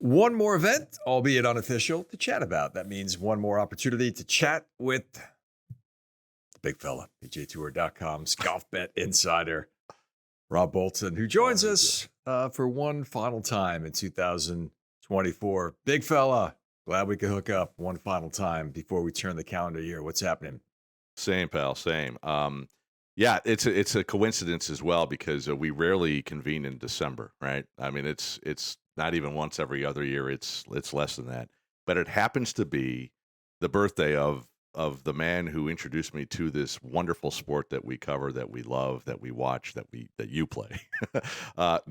One more event, albeit unofficial, to chat about. That means one more opportunity to chat with the big fella, PGATour.com's Golfbet insider, Rob Bolton, who joins us for one final time in 2024. Big fella, glad we could hook up one final time before we turn the calendar year. What's happening? Same, pal, same. Yeah, it's a coincidence as well because we rarely convene in December, right? I mean, it's not even once every other year. It's less than that. But it happens to be the birthday of the man who introduced me to this wonderful sport that we cover, that we love, that we watch, that you play,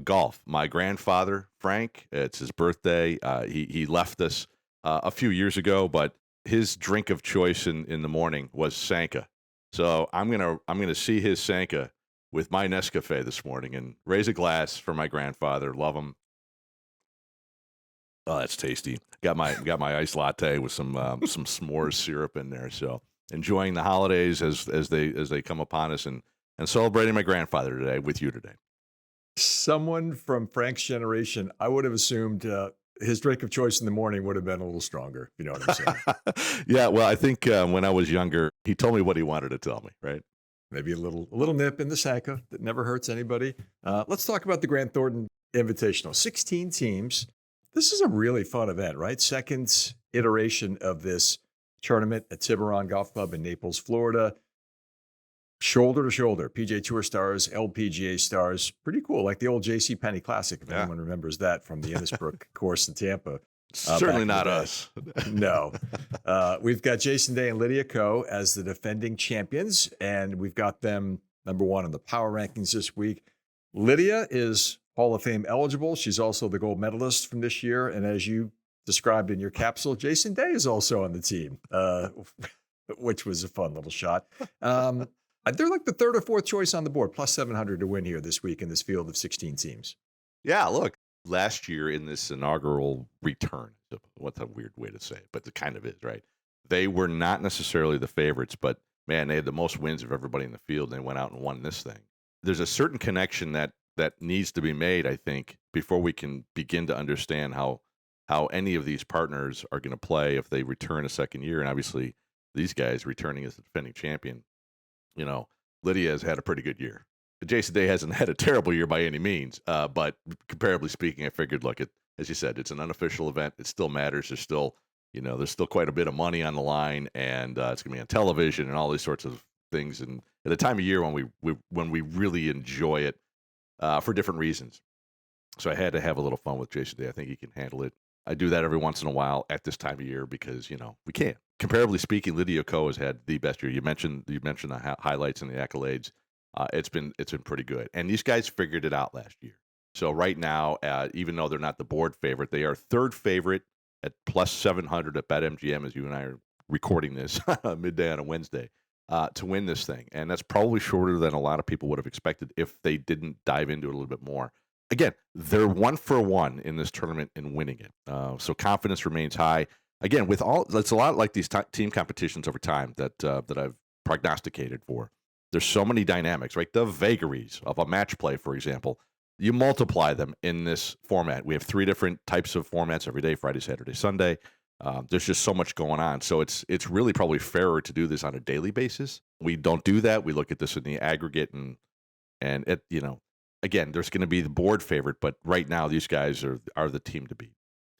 golf. My grandfather, Frank, it's his birthday. He left us a few years ago, but his drink of choice in the morning was Sanka. So I'm gonna see his Sanka with my Nescafe this morning and raise a glass for my grandfather. Love him. Oh, that's tasty. Got my iced latte with some s'mores syrup in there. So enjoying the holidays as they come upon us and celebrating my grandfather today with you today. Someone from Frank's generation, I would have assumed his drink of choice in the morning would have been a little stronger. You know what I'm saying? Yeah, well, I think when I was younger, he told me what he wanted to tell me, right? Maybe a little nip in the Sanka that never hurts anybody. Let's talk about the Grant Thornton Invitational. 16 teams. This is a really fun event, right? Second iteration of this tournament at Tiburon Golf Club in Naples, Florida. Shoulder to shoulder, PGA Tour stars, LPGA stars. Pretty cool, like the old J.C. Penney Classic, if anyone remembers that from the Innisbrook course in Tampa. Certainly not us. No. We've got Jason Day and Lydia Ko as the defending champions, and we've got them number one in the power rankings this week. Lydia is Hall of Fame eligible. She's also the gold medalist from this year. And as you described in your capsule, Jason Day is also on the team, which was a fun little shot. They're like the third or fourth choice on the board, plus 700 to win here this week in this field of 16 teams. Yeah, look, last year in this inaugural return, what's a weird way to say it, but it kind of is, right? They were not necessarily the favorites, but man, they had the most wins of everybody in the field, and they went out and won this thing. There's a certain connection that needs to be made, I think, before we can begin to understand how any of these partners are going to play if they return a second year. And obviously, these guys returning as the defending champion, you know, Lydia has had a pretty good year. Jason Day hasn't had a terrible year by any means, but comparably speaking, I figured, look, as you said, it's an unofficial event. It still matters. There's still quite a bit of money on the line, and it's going to be on television and all these sorts of things. And at a time of year when we really enjoy it for different reasons. So I had to have a little fun with Jason Day. I think he can handle it. I do that every once in a while at this time of year because, we can't. Comparably speaking, Lydia Ko has had the best year. You mentioned the highlights and the accolades. It's been pretty good. And these guys figured it out last year. So right now, even though they're not the board favorite, they are third favorite at plus 700 at BetMGM as you and I are recording this midday on a Wednesday to win this thing. And that's probably shorter than a lot of people would have expected if they didn't dive into it a little bit more. Again, they're 1-for-1 in this tournament in winning it. So confidence remains high. Again, it's a lot like these team competitions over time that I've prognosticated for. There's so many dynamics, right? The vagaries of a match play, for example, you multiply them in this format. We have 3 different types of formats every day: Friday, Saturday, Sunday. There's just so much going on. So it's really probably fairer to do this on a daily basis. We don't do that. We look at this in the aggregate and it, again, there's going to be the board favorite, but right now these guys are the team to beat.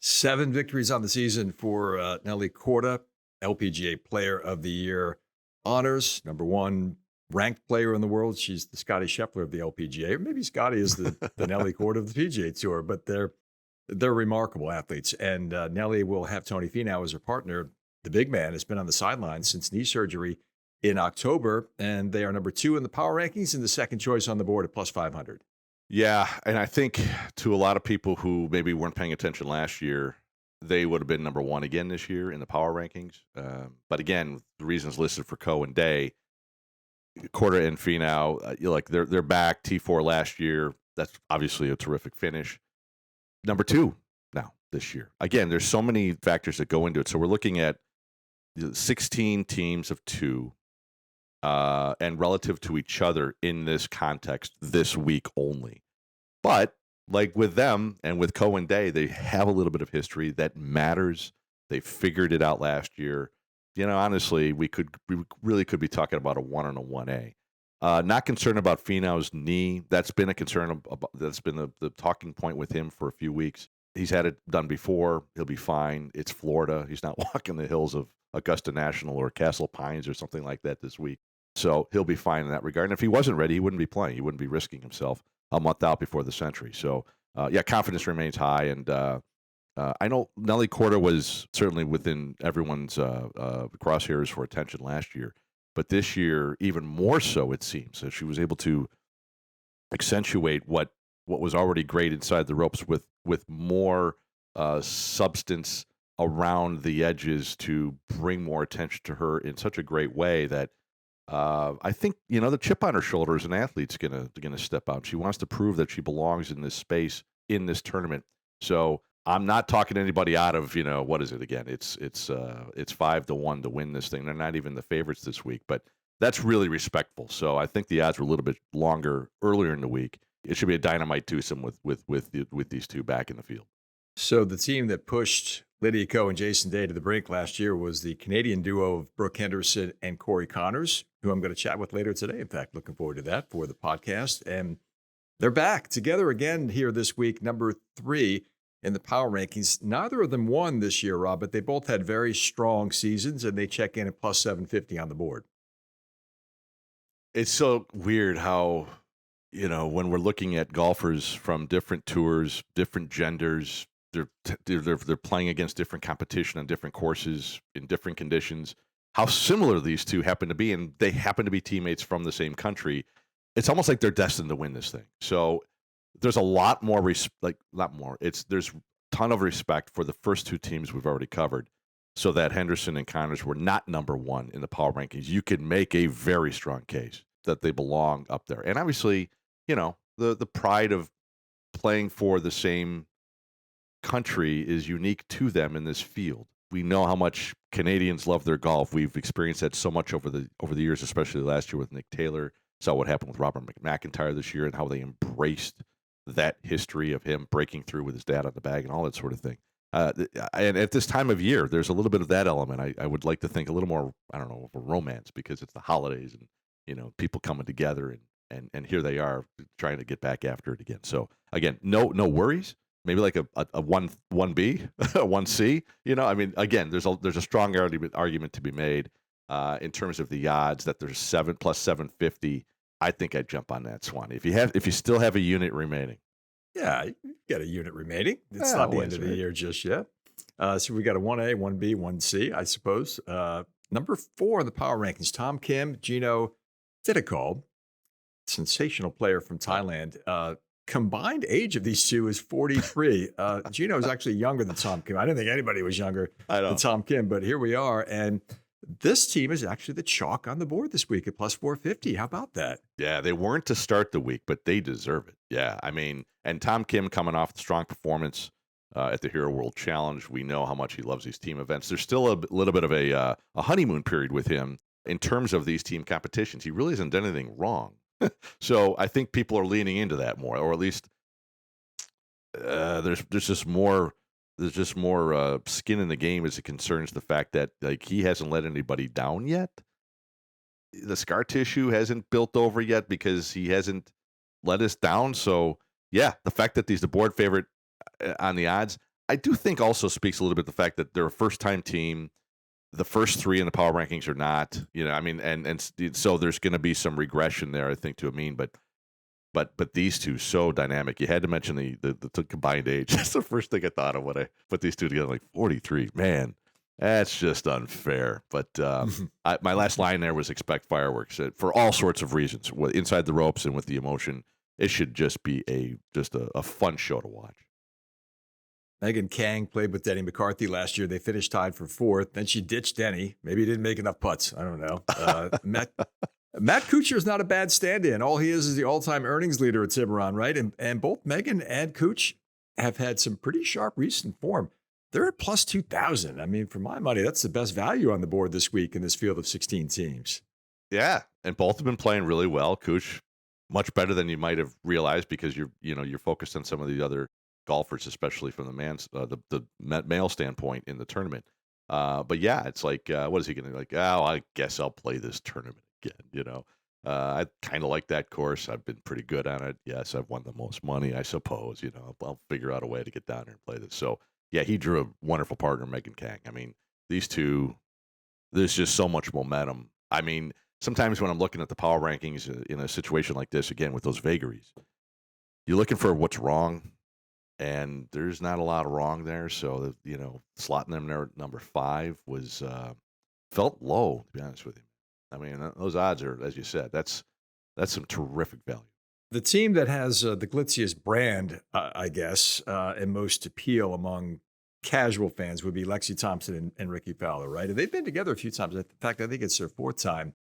7 victories on the season for Nelly Korda, LPGA Player of the Year honors. Number 1 ranked player in the world. She's the Scotty Scheffler of the LPGA. Or maybe Scotty is the Nelly Korda of the PGA Tour, but they're remarkable athletes. And Nelly will have Tony Finau as her partner. The big man has been on the sidelines since knee surgery in October, and they are number 2 in the power rankings and the second choice on the board at plus 500. Yeah, and I think to a lot of people who maybe weren't paying attention last year, they would have been number 1 again this year in the power rankings. But again, the reasons listed for Ko and Day, Korda and Finau, they're back. T4 last year, that's obviously a terrific finish. Number 2 now this year. Again, there's so many factors that go into it. So we're looking at 16 teams of 2. And relative to each other in this context this week only. But like with them and with Cohen Day, they have a little bit of history that matters. They figured it out last year. Honestly, we really could be talking about a 1 and a 1A. Not concerned about Finau's knee. That's been a concern. That's been the talking point with him for a few weeks. He's had it done before. He'll be fine. It's Florida. He's not walking the hills of Augusta National or Castle Pines or something like that this week. So he'll be fine in that regard. And if he wasn't ready, he wouldn't be playing. He wouldn't be risking himself a month out before the Century. So, confidence remains high. And I know Nelly Korda was certainly within everyone's crosshairs for attention last year. But this year, even more so, it seems. So she was able to accentuate what was already great inside the ropes with more substance around the edges to bring more attention to her in such a great way that I think the chip on her shoulder as an athlete's gonna step out. She wants to prove that she belongs in this space in this tournament. So I'm not talking anybody out of what is it again? It's 5-1 to win this thing. They're not even the favorites this week, but that's really respectful. So I think the odds were a little bit longer earlier in the week. It should be a dynamite twosome with these two back in the field. So the team that pushed Lydia Ko and Jason Day to the brink last year was the Canadian duo of Brooke Henderson and Corey Connors, who I'm going to chat with later today. In fact, looking forward to that for the podcast. And they're back together again here this week, number 3 in the power rankings. Neither of them won this year, Rob, but they both had very strong seasons, and they check in at plus 750 on the board. It's so weird how, when we're looking at golfers from different tours, different genders, they're playing against different competition on different courses in different conditions, how similar these two happen to be, and they happen to be teammates from the same country. It's almost like they're destined to win this thing. So there's a lot more, there's a ton of respect for the first two teams we've already covered, so that Henderson and Connors were not number 1 in the power rankings. You could make a very strong case that they belong up there. And obviously, the pride of playing for the same country is unique to them in this field. We know how much Canadians love their golf. We've experienced that so much over the years, especially last year with Nick Taylor. Saw what happened with Robert McIntyre this year and how they embraced that history of him breaking through with his dad on the bag and all that sort of thing. And at this time of year, there's a little bit of that element. I would like to think a little more, I don't know, of a romance, because it's the holidays and people coming together and here they are trying to get back after it again. So again, no worries. Maybe like a 1B, a 1C. Again, there's a strong argument to be made in terms of the odds that there's 7 plus 750. I think I'd jump on that, Swan. If you still have a unit remaining. Yeah, you got a unit remaining. It's not the end of the year just yet. So we got a 1A, 1B, 1C, I suppose. Number 4 in the power rankings, Tom Kim, Gino Thittikal, sensational player from Thailand. Combined age of these two is 43. Gino is actually younger than Tom Kim. I didn't think anybody was younger than Tom Kim, but here we are. And this team is actually the chalk on the board this week at plus 450. How about that? Yeah, they weren't to start the week, but they deserve it. Yeah, and Tom Kim coming off the strong performance at the Hero World Challenge. We know how much he loves these team events. There's still a little bit of a honeymoon period with him in terms of these team competitions. He really hasn't done anything wrong. So I think people are leaning into that more, or at least there's just more skin in the game as it concerns the fact that he hasn't let anybody down yet. The scar tissue hasn't built over yet because he hasn't let us down. So yeah, the fact that he's the board favorite on the odds, I do think also speaks a little bit to the fact that they're a first time team. The first 3 in the power rankings are not, and so there's going to be some regression there, I think, to a mean, but these two so dynamic. You had to mention the combined age. That's the first thing I thought of when I put these two together. Like 43, man, that's just unfair. But my last line there was expect fireworks for all sorts of reasons. Inside the ropes and with the emotion, it should just be a fun show to watch. Megan Kang played with Denny McCarthy last year. They finished tied for 4th. Then she ditched Denny. Maybe he didn't make enough putts. I don't know. Matt Kuchar is not a bad stand-in. All he is the all-time earnings leader at Cimarron, right? And both Megan and Kuch have had some pretty sharp recent form. They're at plus 2,000. For my money, that's the best value on the board this week in this field of 16 teams. Yeah, and both have been playing really well. Kuch much better than you might have realized because you're focused on some of the other golfers, especially from the male standpoint in the tournament. But yeah, it's like, what is he going to like? Oh, I guess I'll play this tournament again. I kind of like that course. I've been pretty good on it. Yes, I've won the most money, I suppose. I'll figure out a way to get down there and play this. So yeah, he drew a wonderful partner, Megan Kang. I mean, these two, there's just so much momentum. I mean, sometimes when I'm looking at the power rankings in a situation like this, again, with those vagaries, you're looking for what's wrong, and there's not a lot of wrong there. So, slotting them there at number 5 was felt low, to be honest with you. I mean, those odds are, as you said, that's some terrific value. The team that has the glitziest brand, I guess, and most appeal among casual fans would be Lexi Thompson and Ricky Fowler, right? And they've been together a few times. In fact, I think it's their 4th time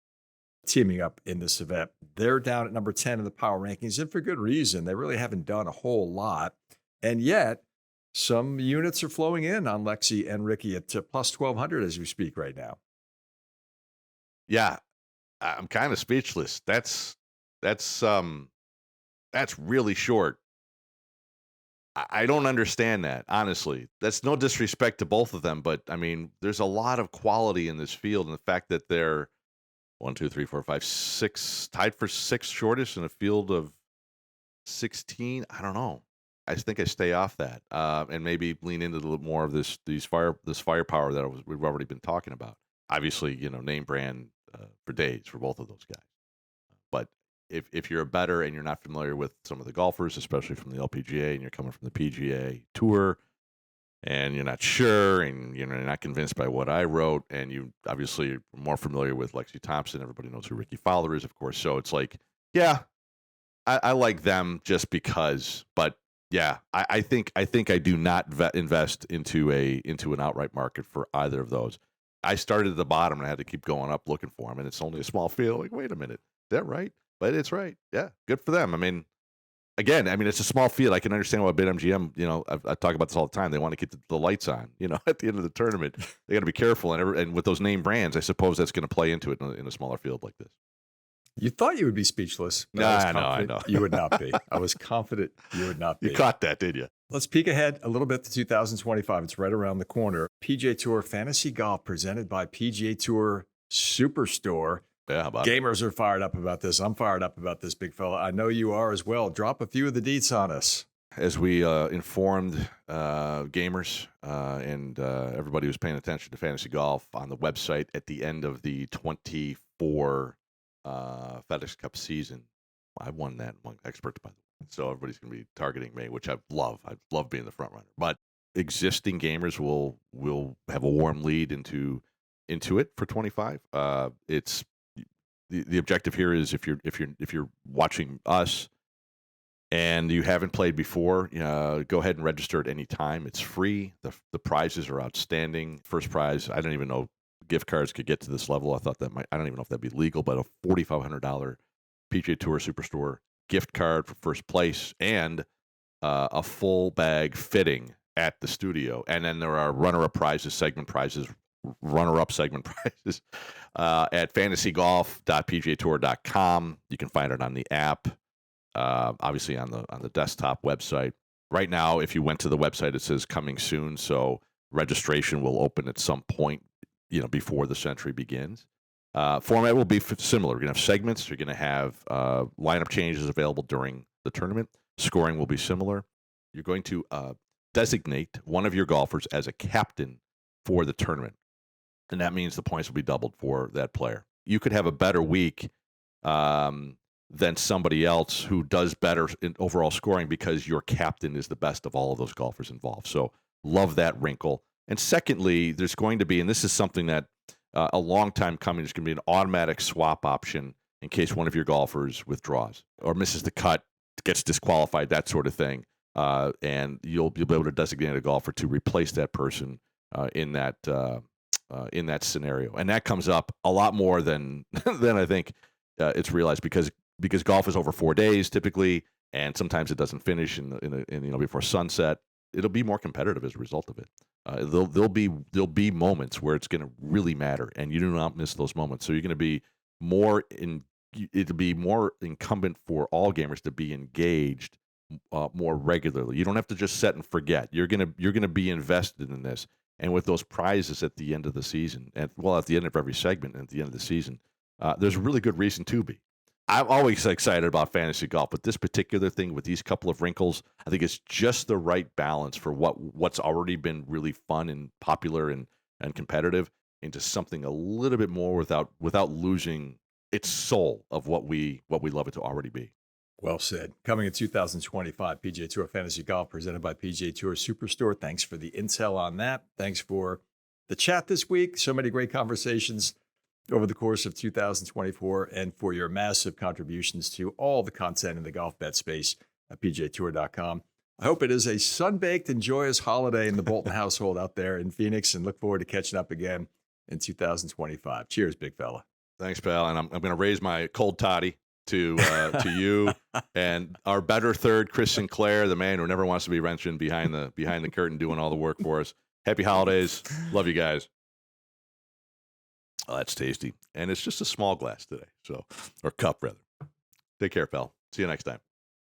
teaming up in this event. They're down at number 10 in the power rankings, and for good reason. They really haven't done a whole lot. And yet, some units are flowing in on Lexi and Ricky at plus 1,200 as we speak right now. Yeah, I'm kind of speechless. That's really short. I don't understand that, honestly. That's no disrespect to both of them, but I mean, there's a lot of quality in this field, and the fact that they're 1, 2, 3, 4, 5, 6 tied for 6th shortest in a field of 16. I don't know. I think I stay off that and maybe lean into a little more of this firepower that we've already been talking about. Obviously, name brand for days for both of those guys. But if you're a bettor and you're not familiar with some of the golfers, especially from the LPGA, and you're coming from the PGA Tour, and you're not sure, and you're not convinced by what I wrote, and you obviously are more familiar with Lexi Thompson, everybody knows who Ricky Fowler is, of course. So it's like, yeah, I like them just because, but yeah, I think I do not invest into an outright market for either of those. I started at the bottom and I had to keep going up looking for them, and it's only a small field. Like, wait a minute, is that right? But it's right. Yeah, good for them. I mean, again, it's a small field. I can understand why BetMGM, I talk about this all the time. They want to get the lights on, at the end of the tournament. They got to be careful. And with those name brands, I suppose that's going to play into it in a smaller field like this. You thought you would be speechless. But I know. You would not be. I was confident you would not be. You caught that, did you? Let's peek ahead a little bit to 2025. It's right around the corner. PGA Tour Fantasy Golf presented by PGA Tour Superstore. Yeah, how about Gamers are fired up about this. I'm fired up about this, big fella. I know you are as well. Drop a few of the deets on us. As we informed gamers and everybody who's paying attention to fantasy golf on the website at the end of the 24 FedEx Cup season, I won that among experts, by the way. So everybody's going to be targeting me, which I love. I love being the front runner. But existing gamers will have a warm lead into it for 25. It's the objective here is if you're watching us and you haven't played before, go ahead and register at any time. It's free. The prizes are outstanding. First prize, I don't even know gift cards could get to this level. I don't even know if that'd be legal, but a $4,500 PGA Tour Superstore gift card for first place and a full bag fitting at the studio. And then there are runner-up segment prizes at fantasygolf.pgatour.com. You can find it on the app, obviously on the desktop website. Right now, if you went to the website, it says coming soon, so registration will open at some point, before the century begins. Format will be similar. You're going to have segments. You're going to have lineup changes available during the tournament. Scoring will be similar. You're going to designate one of your golfers as a captain for the tournament. And that means the points will be doubled for that player. You could have a better week than somebody else who does better in overall scoring because your captain is the best of all of those golfers involved. So love that wrinkle. And secondly, there's going to be, and this is something that a long time coming, there's going to be an automatic swap option in case one of your golfers withdraws or misses the cut, gets disqualified, that sort of thing. And you'll be able to designate a golfer to replace that person in that scenario. And that comes up a lot more than I think it's realized because golf is over 4 days typically, and sometimes it doesn't finish in before sunset. It'll be more competitive as a result of it. There'll be moments where it's going to really matter, and you do not miss those moments. So you're going to be more it'll be more incumbent for all gamers to be engaged more regularly. You don't have to just set and forget. You're gonna be invested in this, and with those prizes at the end of the season, and at the end of every segment and at the end of the season, there's a really good reason to be. I'm always excited about fantasy golf, but this particular thing with these couple of wrinkles, I think it's just the right balance for what's already been really fun and popular and competitive into something a little bit more without losing its soul of what we love it to already be. Well said. Coming in 2025, PGA Tour Fantasy Golf presented by PGA Tour Superstore. Thanks for the intel on that. Thanks for the chat this week. So many great conversations over the course of 2024, and for your massive contributions to all the content in the golf bet space at PGAtour.com. I hope it is a sun-baked and joyous holiday in the Bolton household out there in Phoenix, and look forward to catching up again in 2025. Cheers, big fella. Thanks, pal. And I'm going to raise my cold toddy to you and our better third, Chris Sinclair, the man who never wants to be wrenching behind the curtain, doing all the work for us. Happy holidays. Love you guys. Oh, that's tasty. And it's just a small glass today, or cup rather. Take care, pal. See you next time.